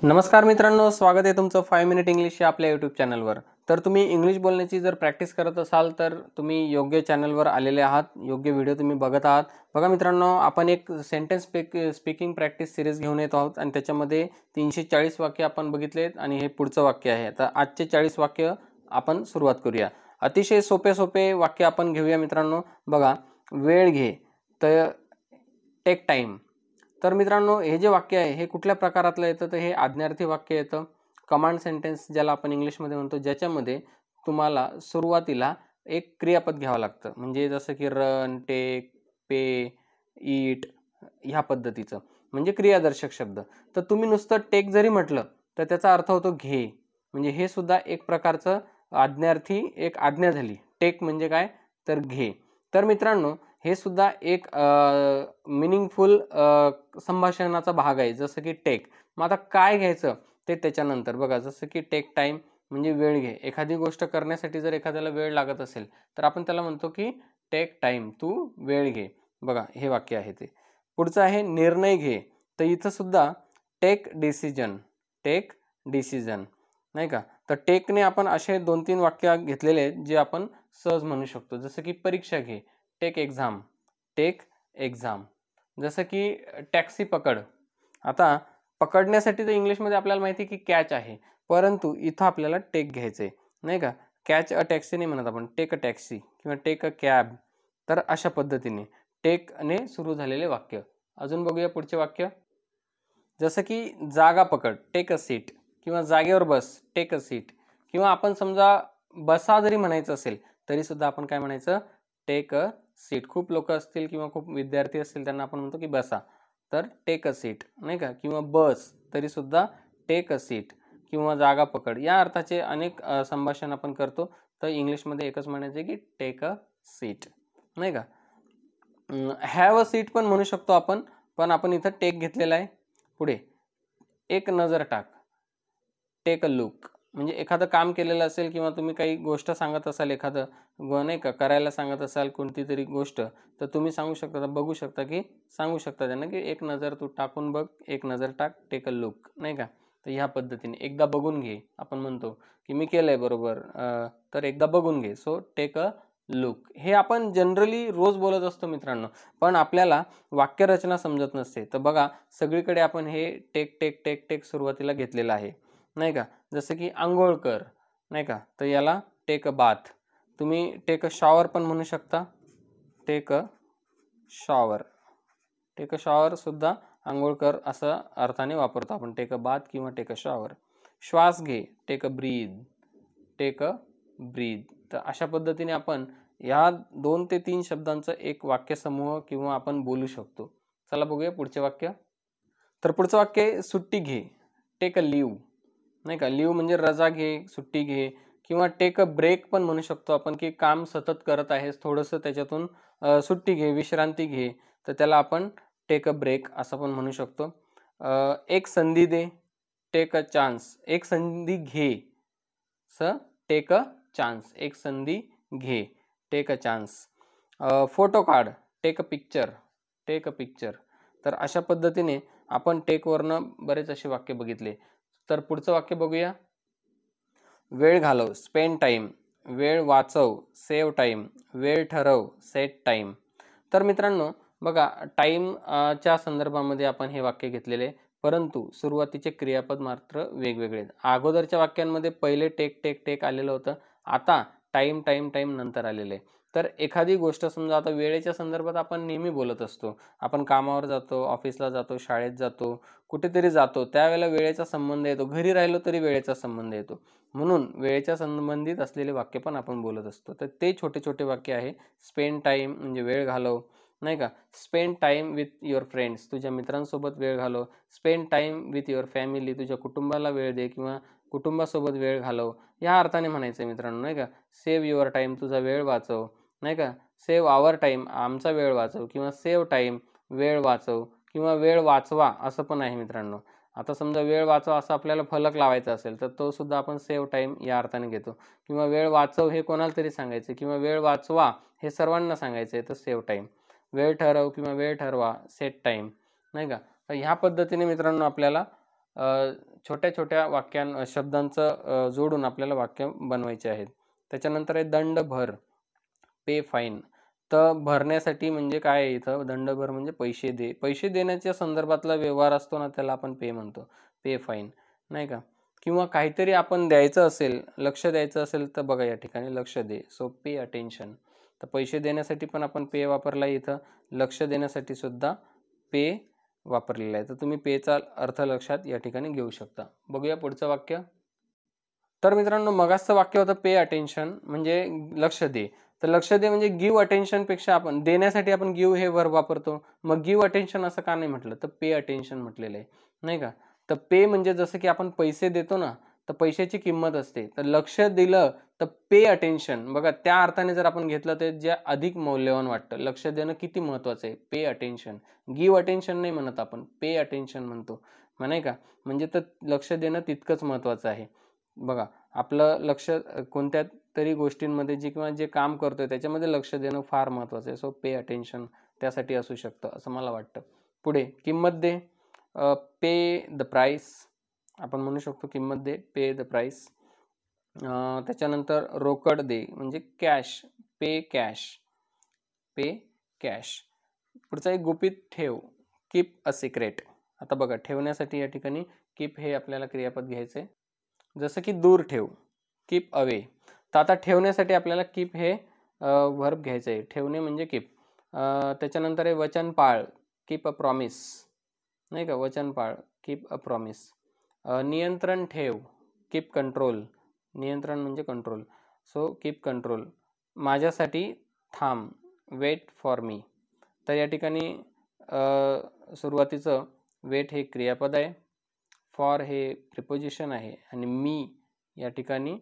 नमस्कार मित्रांनो, स्वागत आहे तुमचं 5 मिनिट इंग्लिश या आपल्या यूट्यूब चॅनलवर। तर तुम्ही इंग्लिश बोलण्याची जर प्रॅक्टिस करत असाल तर तुम्ही योग्य चॅनलवर आलेले आहात, योग्य व्हिडिओ तुम्ही बघत आहात। बघा मित्रांनो, आपण एक सेंटेन्स स्पीकिंग प्रॅक्टिस सीरीज घेऊन येत आहोत आणि त्याच्यामध्ये 340 वाक्य आपण बघितलेत आणि हे पुढचं वाक्य आहे। आता आजचे 40 वाक्य आपण सुरुवात करूया। अतिशय सोपे वाक्य आपण घेऊया मित्रांनो। बघा, वेळ घे, तर टेक टाइम। तर मित्रांनो, हे जे वाक्य आहे हे कुठल्या प्रकारातलं येतं, तर हे आज्ञार्थी वाक्य येतं, कमांड सेंटेन्स ज्याला आपण इंग्लिशमध्ये म्हणतो, ज्याच्यामध्ये तुम्हाला सुरुवातीला एक क्रियापद घ्यावं लागतं। म्हणजे जसं की रन, टेक, पे, ईट ह्या पद्धतीचं, म्हणजे क्रियादर्शक शब्द। तर तुम्ही नुसतं टेक जरी म्हटलं तर त्याचा अर्थ होतो घे, म्हणजे हे सुद्धा एक प्रकारचं आज्ञार्थी एक आज्ञा झाली। टेक म्हणजे काय, तर घे। तर मित्रांनो, हे सुद्धा एक मीनिंगफुल संभाषणाचा भाग आहे, जसं की टेक। मग आता काय घ्यायचं ते त्याच्यानंतर बघा, जसं की टेक टाइम म्हणजे वेळ घे। एखादी गोष्ट करण्यासाठी जर एखाद्याला वेळ लागत असेल तर आपण त्याला म्हणतो की टेक टाइम, तू वेळ घे। बघा, हे वाक्य आहे ते। पुढचं आहे निर्णय घे। तर इथं सुद्धा टेक डिसिजन, टेक डिसिजन, नाही का। तर टेकने आपण असे 2-3 वाक्य घेतलेले आहेत जे आपण सहज म्हणू शकतो, जसं की परीक्षा घे, टेक एक्झाम, टेक एक्झाम। जसं की टॅक्सी पकड। आता पकडण्यासाठी तर इंग्लिशमध्ये आपल्याला माहिती आहे की कॅच आहे, परंतु इथं आपल्याला टेक घ्यायचंय, नाही का। कॅच अ टॅक्सी नाही म्हणत आपण, टेक अ टॅक्सी किंवा टेक अ कॅब। तर अशा पद्धतीने टेकने सुरू झालेले वाक्य। अजून बघूया पुढचे वाक्य, जसं की जागा पकड, टेक अ सीट, किंवा जागेवर बस, टेक अ सीट। किंवा आपण समजा बसा जरी म्हणायचं असेल तरी सुद्धा आपण काय म्हणायचं, टेक अ सीट। खूप लोक असतील किंवा खूप विद्यार्थी असतील त्यांना आपण म्हणतो की बसा, तर टेक अ सीट, नाही का। किंवा बस तरी सुद्धा टेक अ सीट, किंवा जागा पकड, या अर्थाचे अनेक संभाषण आपण करतो। तर इंग्लिशमध्ये एकच म्हणायचे की टेक अ सीट, नाही का। हॅव अ सीट पण म्हणू शकतो आपण, पण आपण इथं टेक घेतलेला आहे। पुढे एक नजर टाक, टेक अ लुक, म्हणजे एखादं काम केलेलं असेल किंवा तुम्ही काही गोष्ट सांगत असाल, एखादं नाही का करायला सांगत असाल कोणती तरी गोष्ट, तर तुम्ही सांगू शकता, बघू शकता की सांगू शकता त्यांना की एक नजर तू टाकून बघ, एक नजर टाक, टेक अ लुक, नाही का। तर ह्या पद्धतीने एकदा बघून घे, आपण म्हणतो की मी केलंय बरोबर, तर एकदा बघून घे, सो टेक अ लुक। हे आपण जनरली रोज बोलत असतो मित्रांनो, पण आपल्याला वाक्यरचना समजत नसते। तर बघा, सगळीकडे आपण हे टेक टेक टेक टेक सुरुवातीला घेतलेलं आहे, नाही का। जसं की अंघोळ कर, नाही का, तर याला टेक अ बाथ। तुम्ही टेक अ शॉवर पण म्हणू शकता, take a shower, take a shower सुद्धा अंघोळ कर असं अर्थाने वापरतो आपण, टेक अ बाथ किंवा टेक अ शॉवर। श्वास घे, take a breathe, take a ब्रीद। तर अशा पद्धतीने आपण या 2 ते 3 शब्दांचा एक वाक्यसमूह किंवा आपण बोलू शकतो। चला बघूया पुढचे वाक्य। तर पुढचं वाक्य आहे सुट्टी घे, टेक अ लीव, नाही का। लीव म्हणजे रजा घे, सुट्टी घे, किंवा टेक अ ब्रेक पण म्हणू शकतो आपण, की काम सतत करत आहेस, थोडंसं त्याच्यातून सुट्टी घे, विश्रांती घे, तर त्याला आपण टेक अ ब्रेक असं पण म्हणू शकतो। एक संधी दे, टेक अ चान्स, एक संधी घे, स टेक अ चान्स, एक संधी घे, टेक अ चान्स। फोटो काढ, take a picture, take a picture. तर अशा पद्धतीने आपण टेकवरनं बरेच असे वाक्य बघितले। तर पुढचं वाक्य बघूया, वेळ घालव, स्पेंड टाइम, वेळ वाचव, सेव्ह टाइम, वेळ ठरव, सेट टाइम। तर मित्रांनो बघा, टाइम च्या संदर्भामध्ये आपण हे वाक्य घेतलेले, परंतु सुरुवातीचे क्रियापद मात्र वेगवेगळे आहेत। अगोदरच्या वाक्यांमध्ये पहिले टेक टेक टेक आलेलं होतं, आता टाइम टाइम टाइम नंतर आलेलं आहे। तर एखादी गोष्ट समजा, आता वेळेच्या संदर्भात आपण नेहमी बोलत असतो, आपण कामावर जातो, ऑफिसला जातो, शाळेत जातो, कुठेतरी जातो, त्यावेळेला वेळेचा संबंध येतो, घरी राहिलो तरी वेळेचा संबंध येतो, म्हणून वेळेच्या संबंधित असलेले वाक्य पण आपण बोलत असतो। तर ते छोटे छोटे वाक्य आहे। स्पेंड टाइम म्हणजे वेळ घालव, नाही का। Spend time with your friends, तुझ्या मित्रांसोबत वेळ घालव। Spend time with your family, तुझ्या कुटुंबाला वेळ दे किंवा कुटुंबासोबत वेळ घालव, या अर्थाने म्हणायचं आहे मित्रांनो, नाही का। सेव्ह युअर टाइम, तुझा वेळ वाचव, नाही का। सेव्ह आवर टाइम, आमचा वेळ वाचव, किंवा सेव्ह टाइम, वेळ वाचव, किंवा वेळ वाचवा असं पण आहे मित्रांनो। आता समजा वेळ वाचवा असं आपल्याला फलक लावायचा असेल तर तो सुद्धा आपण सेव्ह टाइम या अर्थाने घेतो, किंवा वेळ वाचव हे कोणाला तरी सांगायचं, किंवा वेळ वाचवा हे सर्वांना सांगायचं आहे, तर सेव्ह टाइम। वेळ ठरव किंवा वेळ ठरवा, सेट टाइम, नाही का। तर ह्या पद्धतीने मित्रांनो आपल्याला छोट्या छोट्या शब्दांचं जोडून आपल्याला वाक्य बनवायचे आहेत. त्याच्यानंतर आहे दंड भर, पे फाईन. तर भरण्यासाठी म्हणजे काय आहे इथं, दंड भर म्हणजे पैसे दे. पैसे देण्याच्या संदर्भातला व्यवहार असतो ना, त्याला आपण पे म्हणतो, पे फाईन, नाही का. किंवा काहीतरी आपण द्यायचं असेल, लक्ष द्यायचं असेल, तर बघा या ठिकाणी लक्ष दे, सो पे अटेन्शन. तर पैसे देण्यासाठी पण आपण पे वापरला आहे इथं, लक्ष देण्यासाठी सुद्धा पे वापरलेला आहे. तर तुम्ही पेचा अर्थ लक्षात या ठिकाणी घेऊ शकता. बघूया पुढचं वाक्य. तर मित्रांनो, मगाचं वाक्य होतं पे अटेन्शन म्हणजे लक्ष दे. तर लक्ष दे म्हणजे गिव्ह अटेन्शन पेक्षा आपण देण्यासाठी आपण गिव्ह हे वर्ब वापरतो. मग गिव्ह अटेन्शन असं का नाही म्हटलं, तर पे अटेन्शन म्हटलेलं आहे, नाही का. तर पे म्हणजे जसं की आपण पैसे देतो ना, तर पैशाची किंमत असते. तर लक्ष दिलं तर पे अटेन्शन, बघा त्या अर्थाने जर आपण घेतलं तर जे अधिक मौल्यवान वाटतं. लक्ष देणं किती महत्त्वाचं आहे, पे अटेन्शन. गिव्ह अटेन्शन नाही म्हणत आपण, पे अटेन्शन म्हणतो, नाही का. म्हणजे तर लक्ष देणं तितकंच महत्त्वाचं आहे. बघा, आपलं लक्ष कोणत्या तरी गोष्टींमध्ये किंवा जे काम करतोय त्याच्यामध्ये लक्ष देणं फार महत्त्वाचं आहे. सो पे अटेन्शन त्यासाठी असू शकतं असं मला वाटतं. पुढे किंमत दे, पे द प्राइस, आपण म्हणू शकतो किंमत दे, पे द प्राइस. त्याच्यानंतर रोकड दे म्हणजे कॅश, पे कॅश, पे कॅश. पुढचा एक गुपित ठेव, कीप अ सिक्रेट. आता बघा, ठेवण्यासाठी या ठिकाणी कीप हे आपल्याला क्रियापद घ्यायचे. जसं की दूर ठेव, कीप अवे. तर आता ठेवण्यासाठी आपल्याला कीप हे वर्ब घ्यायचं आहे, ठेवणे म्हणजे कीप. त्याच्यानंतर आहे वचन पाळ, कीप अ प्रॉमिस, नाही का, वचन पाळ, कीप अ प्रॉमिस. नियंत्रण ठेव, कीप कंट्रोल, नियंत्रण म्हणजे कंट्रोल, सो कीप कंट्रोल. माझ्यासाठी थांब, वेट फॉर मी. तर या ठिकाणी सुरुवातीचं वेट हे क्रियापद आहे, फॉर हे प्रिपोजिशन आहे, आणि मी या ठिकाणी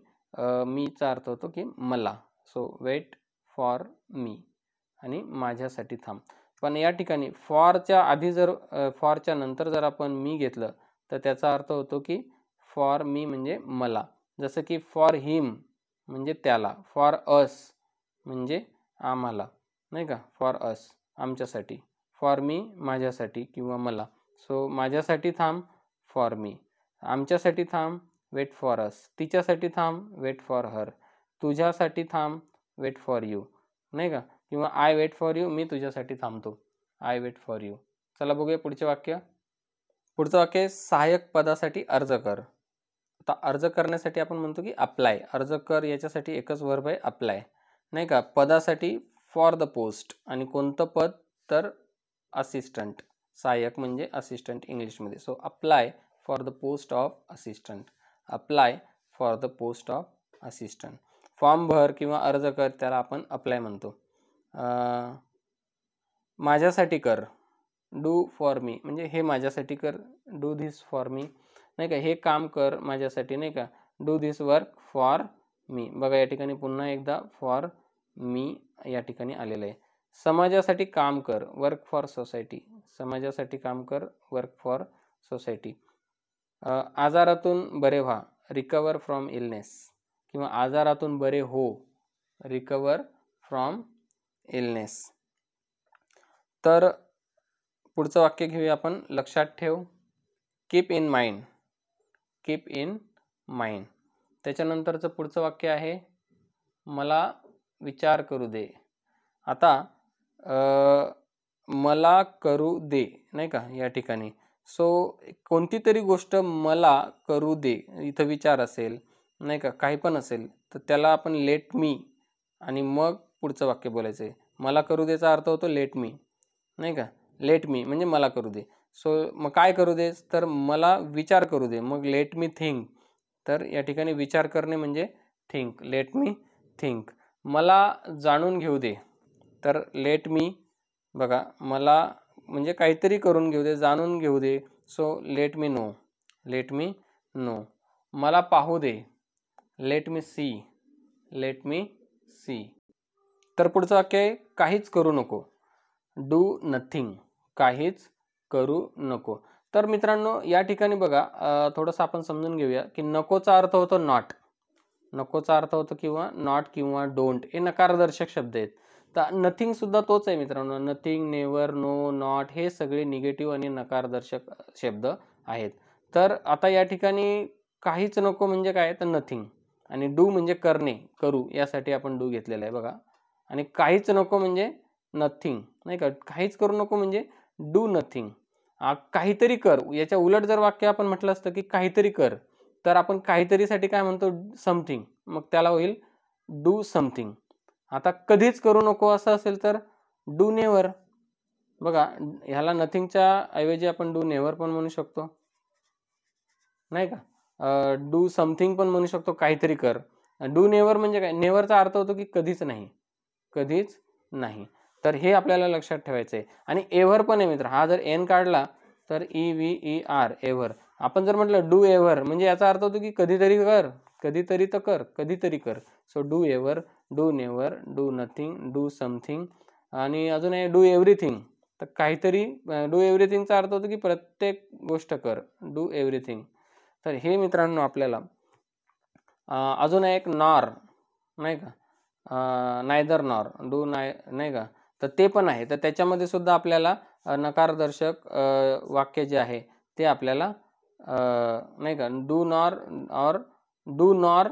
मीचा अर्थ होतो की मला. सो वेट फॉर मी आणि माझ्यासाठी थांब. पण या ठिकाणी फॉरच्या आधी जर फॉरच्या नंतर जर आपण मी घेतलं तर त्याचा अर्थ होतो की फॉर मी म्हणजे मला. जसं की फॉर हिम म्हणजे त्याला, फॉर अस म्हणजे आम्हाला, नाही का, फॉर अस आमच्यासाठी, फॉर मी माझ्यासाठी किंवा मला. सो माझ्यासाठी थांब, फॉर मी. आमच्यासाठी थांब, वेट फॉर अस. तिच्यासाठी थांब, वेट फॉर हर. तुझ्यासाठी थांब, वेट फॉर यू, नाही का. किंवा आय वेट फॉर यू, मी तुझ्यासाठी थांबतो, आय वेट फॉर यू. चला बघूया पुढचे वाक्य. पुढचं वाक्य, सहाय्यक पदासाठी अर्ज कर. आता अर्ज करण्यासाठी आपण म्हणतो की अप्लाय. अर्ज कर याच्यासाठी एकच वर्ब आहे, अप्लाय, नाही का. पदासाठी फॉर द पोस्ट, आणि कोणतं पद, तर असिस्टंट. सहाय्यक म्हणजे असिस्टंट इंग्लिशमध्ये. So apply for the post of assistant, apply for the post of assistant. Form भर किंवा अर्ज कर, त्याला आपण अप्लाय म्हणतो. माझ्यासाठी कर, डू फॉर मी म्हणजे हे माझ्यासाठी कर, डू धिस फॉर मी, नाही का. हे काम कर माझ्यासाठी, नाही का, do this work for me. बघा या ठिकाणी पुन्हा एकदा फॉर मी या ठिकाणी आलेलं आहे. समाजासाठी काम कर, वर्क फॉर सोसायटी, समाजासाठी काम कर, वर्क फॉर सोसायटी. आजारातून बरे व्हा, रिकवर फ्रॉम इलनेस, किंवा आजारातून बरे हो, रिकवर फ्रॉम इलनेस. तर पुढचं वाक्य घेऊया आपण, लक्षात ठेव, keep in mind, keep in mind. त्याच्यानंतरचं पुढचं वाक्य आहे, मला विचार करू दे. आता मला करू दे, नाही का, या ठिकाणी. सो कोणती तरी गोष्ट मला करू दे, इथं विचार असेल, नाही का, काही पण असेल, तर त्याला आपण लेट मी आणि मग पुढचं वाक्य बोलायचं आहे. मला करू देचा अर्थ होतो लेट मी, नाही का. लेट मी म्हणजे मला करू दे. सो मग काय करू दे, तर मला विचार करू दे, मग लेट मी थिंक. तर या ठिकाणी विचार करणे म्हणजे थिंक, लेट मी थिंक. मला जाणून घेऊ दे, तर लेट मी, बघा, मला म्हणजे काहीतरी करून घेऊ दे, जाणून घेऊ दे, so let me know, let me know. मला पाहू दे, let me see, let me see. तर पुढचं वाक्य आहे, काहीच करू नको, डू नथिंग, काहीच करू नको. तर मित्रांनो या ठिकाणी बघा, थोडंसं आपण समजून घेऊया की नकोचा अर्थ होतो नॉट, नकोचा अर्थ होतो किंवा नॉट किंवा डोंट, हे नकारदर्शक शब्द आहेत. तर नथिंग सुद्धा तोच आहे मित्रांनो. नथिंग, नेवर, नो, नॉट हे सगळे निगेटिव्ह आणि नकारदर्शक शब्द आहेत. तर आता या ठिकाणी काहीच नको म्हणजे काय, तर नथिंग. आणि डू म्हणजे करणे, करू, यासाठी आपण डू घेतलेला आहे बघा. आणि काहीच नको म्हणजे नथिंग, नाही का. काहीच करू नको म्हणजे डू नथिंग. काहीतरी कर, याच्या उलट जर वाक्य आपण म्हटलं असतं की काहीतरी कर, तर आपण काहीतरीसाठी काय म्हणतो, समथिंग. मग त्याला होईल डू समथिंग. आता कधीच करू नको असं असेल तर डू नेव्हर. बघा, ह्याला नथिंगच्या ऐवजी आपण डू नेव्हर पण म्हणू शकतो, नाही का. डू समथिंग पण म्हणू शकतो, काहीतरी कर. डू नेव्हर म्हणजे काय, नेव्हरचा अर्थ होतो की कधीच नाही, कधीच नाही. तर हे आपल्याला लक्षात ठेवायचं आहे. आणि एव्हर पण आहे मित्र, हा जर एन काढला तर EVER, एव्हर. आपण जर म्हटलं डू एव्हर म्हणजे याचा अर्थ होतो की कधीतरी कर, कधीतरी तर कर, कधीतरी कर. So do ever, do never, do nothing, do something, आणि अजून आहे डू एव्हरीथिंग. तर काहीतरी, डू एव्हरीथिंगचा अर्थ होतो की प्रत्येक गोष्ट कर, डू एव्हरीथिंग. तर हे मित्रांनो आपल्याला अजून एक नॉर, नाही का, नायदर नॉर, डू नाही का, तर ते पण आहे. तर त्याच्यामध्ये सुद्धा आपल्याला नकारदर्शक वाक्य जे आहे ते आपल्याला नाही का, डू नॉर और डू नॉर.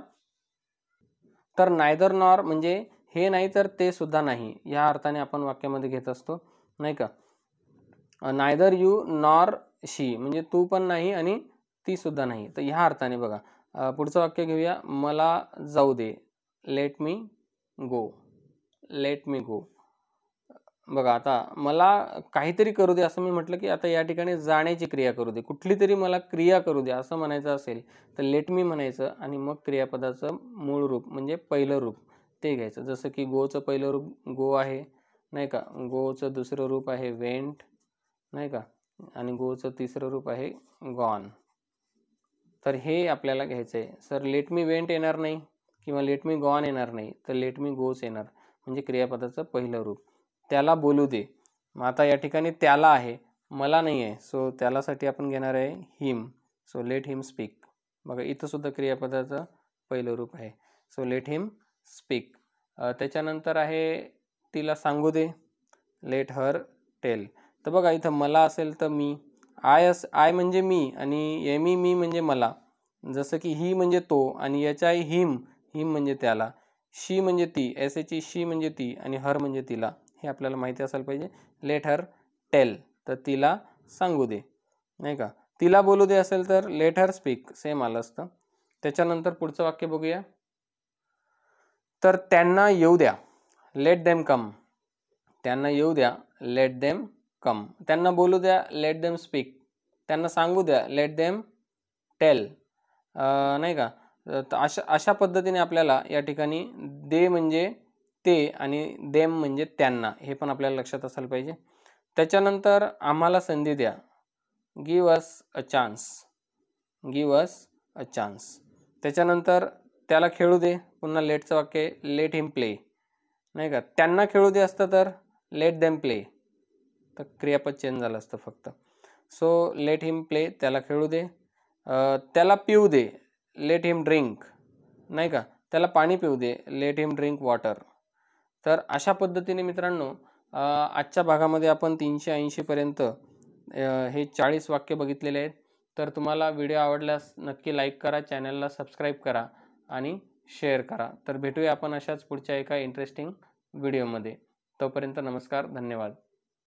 तर नायदर नॉर म्हणजे हे नाही तर ते सुद्धा नाही, या अर्थाने आपण वाक्यामध्ये घेत असतो, नाही का. नायदर यू नॉर शी म्हणजे तू पण नाही आणि ती सुद्धा नाही, तर ह्या अर्थाने बघा. पुढचं वाक्य घेऊया, मला जाऊ दे, लेट मी गो, लेट मी गो. बघा, आता मला काहीतरी करू दे असं मी म्हटलं की आता या ठिकाणी जाण्याची क्रिया करू दे, कुठली तरी मला क्रिया करू दे असं म्हणायचं असेल तर लेट मी म्हणायचं, आणि मग क्रियापदाचं मूळ रूप म्हणजे पहिलं रूप ते घ्यायचं. जसं की गोचं पहिलं रूप गो आहे, नाही का. गोचं दुसरं रूप आहे वेंट, नाही का. आणि गोचं तिसरं रूप आहे गॉन. तर हे आपल्याला घ्यायचं आहे. सर लेट मी वेंट येणार नाही किंवा लेट मी गॉन येणार नाही, तर लेट मी गोच येणार, म्हणजे क्रियापदाचं पहिलं रूप. त्याला बोलू दे, मग आता या ठिकाणी त्याला आहे, मला नाही आहे, सो त्यालासाठी आपण घेणार आहे him. So let him speak. बघा, इथं सुद्धा क्रियापदाचं पहिलं रूप आहे, सो लेट हिम स्पीक. त्याच्यानंतर आहे तिला सांगू दे, लेट हर टेल. तर बघा, इथं मला असेल तर मी, आय म्हणजे मी, आणि एमी मी म्हणजे मला. जसं की ही म्हणजे तो, आणि याच्या आई हिम, हिम म्हणजे त्याला. शी म्हणजे ती, एसची शी म्हणजे ती, आणि हर म्हणजे तिला. हे आपल्याला माहिती असायला पाहिजे. लेट हर टेल, तर तिला सांगू दे, नाही का. तिला बोलू दे असेल तर लेट हर स्पीक, सेम आलं असतं. त्याच्यानंतर पुढचं वाक्य बघूया, तर त्यांना येऊ द्या, लेट देम कम. त्यांना येऊ द्या, लेट देम कम. त्यांना बोलू द्या, लेट देम स्पीक. त्यांना सांगू द्या, लेट देम टेल, नाही का. तर अशा पद्धतीने आपल्याला या ठिकाणी दे म्हणजे ते आणि देम म्हणजे त्यांना, हे पण आपल्याला लक्षात असायला पाहिजे. त्याच्यानंतर आम्हाला संधी द्या, give us a chance, give us a chance. त्याच्यानंतर त्याला खेळू दे, पुन्हा लेटचं वाक्य, लेट हिम प्ले, नाही का. त्यांना खेळू दे असतं तर लेट देम प्ले, तर क्रियापद चेंज झालं असतं फक्त. सो लेट हिम प्ले, त्याला खेळू दे. त्याला पिऊ दे, लेट हिम ड्रिंक, नाही का. त्याला पाणी पिऊ दे, लेट हिम ड्रिंक वॉटर. तर अशा पद्धतीने मित्रांनो आजच्या भागामध्ये आपण 380 पर्यंत हे 40 वाक्य बघितलेले आहेत. तर तुम्हाला व्हिडिओ आवडल्यास नक्की लाईक करा, चॅनलला सबस्क्राईब करा आणि शेअर करा. तर भेटूया आपण अशाच पुढच्या एका इंटरेस्टिंग व्हिडिओमध्ये. तोपर्यंत नमस्कार, धन्यवाद.